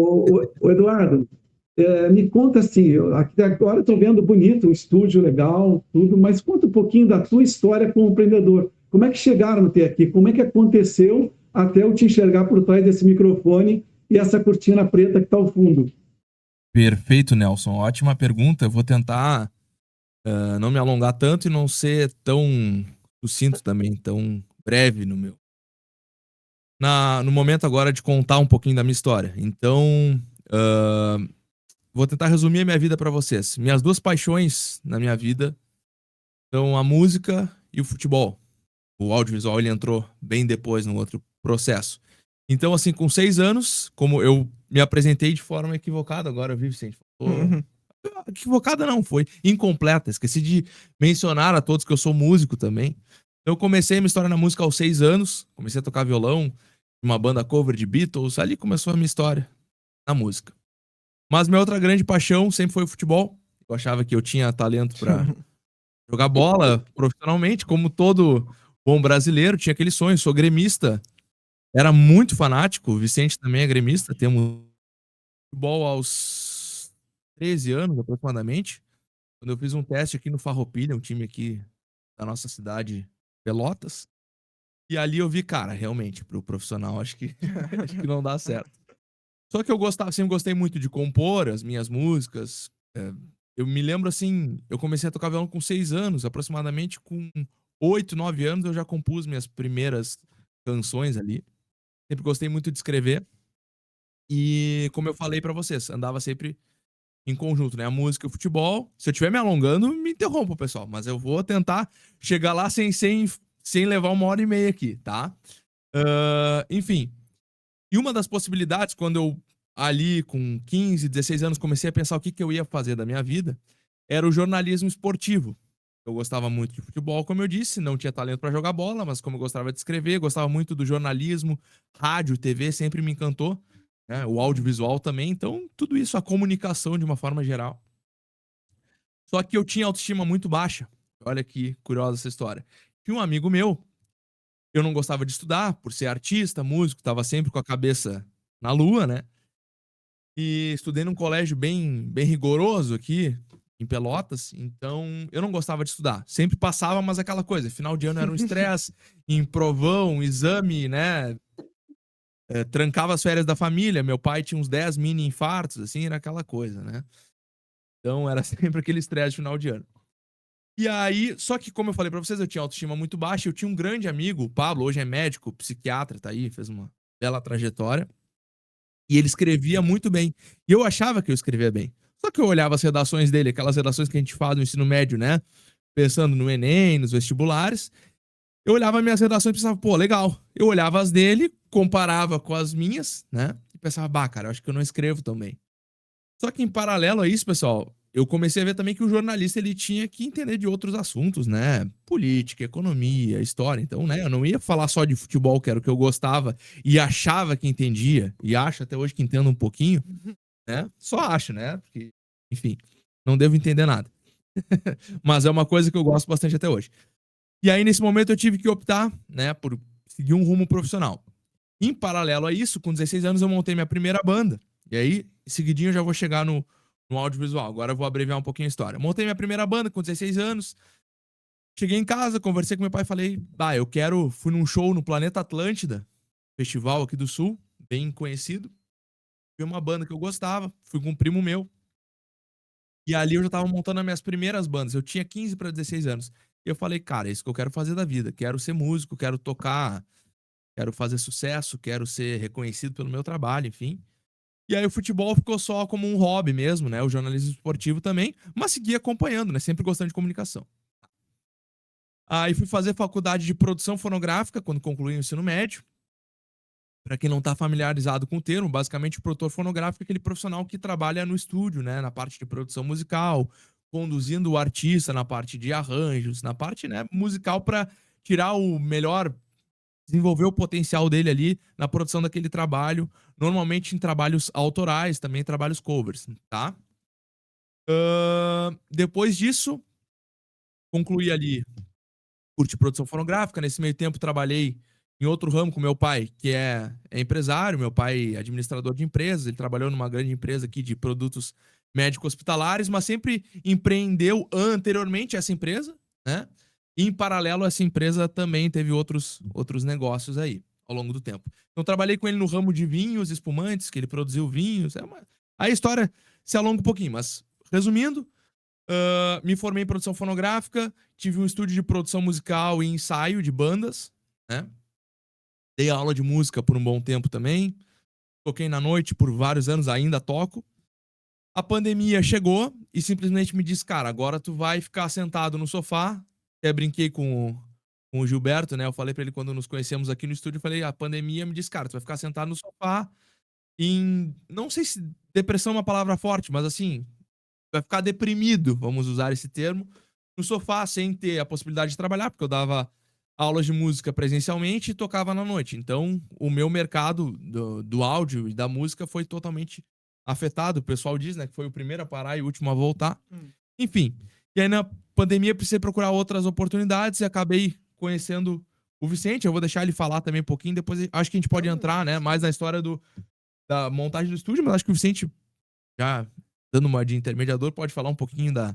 Ô, Eduardo, me conta assim, aqui agora estou vendo bonito, um estúdio legal, tudo, mas conta um pouquinho da tua história como empreendedor. Como é que chegaram até aqui? Como é que aconteceu até eu te enxergar por trás desse microfone e essa cortina preta que está ao fundo? Perfeito, Nelson. Ótima pergunta. Eu vou tentar não me alongar tanto e não ser tão sucinto também, tão breve no momento agora de contar um pouquinho da minha história. Então, ah, vou tentar resumir a minha vida para vocês. Minhas duas paixões na minha vida são a música e o futebol. O audiovisual ele entrou bem depois no outro processo. Então, assim, com 6 anos, como eu me apresentei de forma equivocada, agora, viu, Vicente? Equivocada não, foi incompleta. Esqueci de mencionar a todos que eu sou músico também. Então, eu comecei minha história na música aos 6 anos. Comecei a tocar violão, uma banda cover de Beatles. Ali começou a minha história na música. Mas minha outra grande paixão sempre foi o futebol. Eu achava que eu tinha talento pra jogar bola profissionalmente, como todo bom brasileiro. Tinha aquele sonho, sou gremista. Era muito fanático. O Vicente também é gremista. Temos futebol aos 13 anos aproximadamente. Quando eu fiz um teste aqui no Farroupilha, um time aqui da nossa cidade, Pelotas. E ali eu vi, cara, realmente, pro profissional, acho que, acho que não dá certo. Só que eu gostava, sempre gostei muito de compor as minhas músicas. Eu me lembro assim, eu comecei a tocar violão com 6 anos, aproximadamente com 8, 9 anos eu já compus minhas primeiras canções ali. Sempre gostei muito de escrever. E como eu falei pra vocês, andava sempre em conjunto, né? A música e o futebol. Se eu estiver me alongando, me interrompa, pessoal. Mas eu vou tentar chegar lá sem levar 1 hora e meia aqui, tá? Enfim. E uma das possibilidades, quando eu ali com 15, 16 anos comecei a pensar o que, que eu ia fazer da minha vida, era o jornalismo esportivo. Eu gostava muito de futebol, como eu disse, não tinha talento para jogar bola, mas como eu gostava de escrever, gostava muito do jornalismo, rádio, TV, sempre me encantou, né? O audiovisual também, então tudo isso, a comunicação de uma forma geral. Só que eu tinha autoestima muito baixa. Olha que curiosa essa história. Tinha um amigo meu, eu não gostava de estudar, por ser artista, músico, tava sempre com a cabeça na lua, né? E estudei num colégio bem rigoroso aqui, em Pelotas, então eu não gostava de estudar. Sempre passava, mas aquela coisa, final de ano era um estresse, em provão, exame, né? Trancava as férias da família. Meu pai tinha uns 10 mini infartos, assim, era aquela coisa, né? Então era sempre aquele estresse de final de ano. E aí, só que como eu falei pra vocês, eu tinha autoestima muito baixa, eu tinha um grande amigo, o Pablo, hoje é médico, psiquiatra, tá aí, fez uma bela trajetória. E ele escrevia muito bem. E eu achava que eu escrevia bem. Só que eu olhava as redações dele, aquelas redações que a gente faz no ensino médio, né? Pensando no Enem, nos vestibulares. Eu olhava minhas redações e pensava, pô, legal. Eu olhava as dele, comparava com as minhas, né? E pensava, bah, cara, eu acho que eu não escrevo tão bem. Só que em paralelo a isso, pessoal, eu comecei a ver também que o jornalista ele tinha que entender de outros assuntos, né? Política, economia, história. Então, né, eu não ia falar só de futebol, que era o que eu gostava e achava que entendia, e acho até hoje que entendo um pouquinho, né? Só acho, né? Porque, enfim, não devo entender nada. Mas é uma coisa que eu gosto bastante até hoje. E aí, nesse momento, eu tive que optar, né, por seguir um rumo profissional. Em paralelo a isso, com 16 anos, eu montei minha primeira banda. E aí, seguidinho, eu já vou chegar no audiovisual. Agora eu vou abreviar um pouquinho a história. Montei minha primeira banda com 16 anos. Cheguei em casa, conversei com meu pai e falei: bah, eu quero. Fui num show no Planeta Atlântida, festival aqui do Sul, bem conhecido. Vi uma banda que eu gostava, fui com um primo meu. E ali eu já tava montando as minhas primeiras bandas. Eu tinha 15 para 16 anos. E eu falei, cara, é isso que eu quero fazer da vida. Quero ser músico, quero tocar, quero fazer sucesso, quero ser reconhecido pelo meu trabalho, enfim. E aí o futebol ficou só como um hobby mesmo, né? O jornalismo esportivo também, mas segui acompanhando, né? Sempre gostando de comunicação. Aí fui fazer faculdade de produção fonográfica quando concluí o ensino médio. Para quem não está familiarizado com o termo, basicamente o produtor fonográfico é aquele profissional que trabalha no estúdio, né? Na parte de produção musical, conduzindo o artista na parte de arranjos, na parte, né, musical para tirar o melhor, desenvolver o potencial dele ali na produção daquele trabalho, normalmente em trabalhos autorais, também trabalhos covers, tá? Depois disso, concluí ali curso de produção fonográfica. Nesse meio tempo, trabalhei em outro ramo com meu pai, que é empresário, meu pai é administrador de empresas, ele trabalhou numa grande empresa aqui de produtos médico-hospitalares, mas sempre empreendeu anteriormente essa empresa, né? E, em paralelo, essa empresa também teve outros negócios aí, ao longo do tempo. Então, trabalhei com ele no ramo de vinhos, espumantes, que ele produziu vinhos. A história se alonga um pouquinho, mas, resumindo, me formei em produção fonográfica, tive um estúdio de produção musical e ensaio de bandas, né? Dei aula de música por um bom tempo também. Toquei na noite por vários anos, ainda toco. A pandemia chegou e simplesmente me disse, cara, agora tu vai ficar sentado no sofá. Até brinquei com o Gilberto, né? Eu falei pra ele quando nos conhecemos aqui no estúdio, eu falei, a pandemia me disse, cara, tu vai ficar sentado no sofá não sei se depressão é uma palavra forte, mas assim, vai ficar deprimido, vamos usar esse termo, no sofá sem ter a possibilidade de trabalhar, porque eu dava aulas de música presencialmente e tocava na noite. Então, o meu mercado do áudio e da música foi totalmente afetado. O pessoal diz, né, que foi o primeiro a parar e o último a voltar. Enfim, e aí na pandemia precisei procurar outras oportunidades e acabei conhecendo o Vicente. Eu vou deixar ele falar também um pouquinho, depois acho que a gente pode entrar, né, mais na história da montagem do estúdio, mas acho que o Vicente, já dando uma de intermediador, pode falar um pouquinho da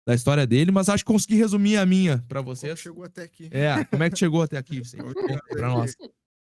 história dele, mas acho que consegui resumir a minha pra vocês. Como chegou até aqui. Como é que chegou até aqui, Vicente? Pra nós.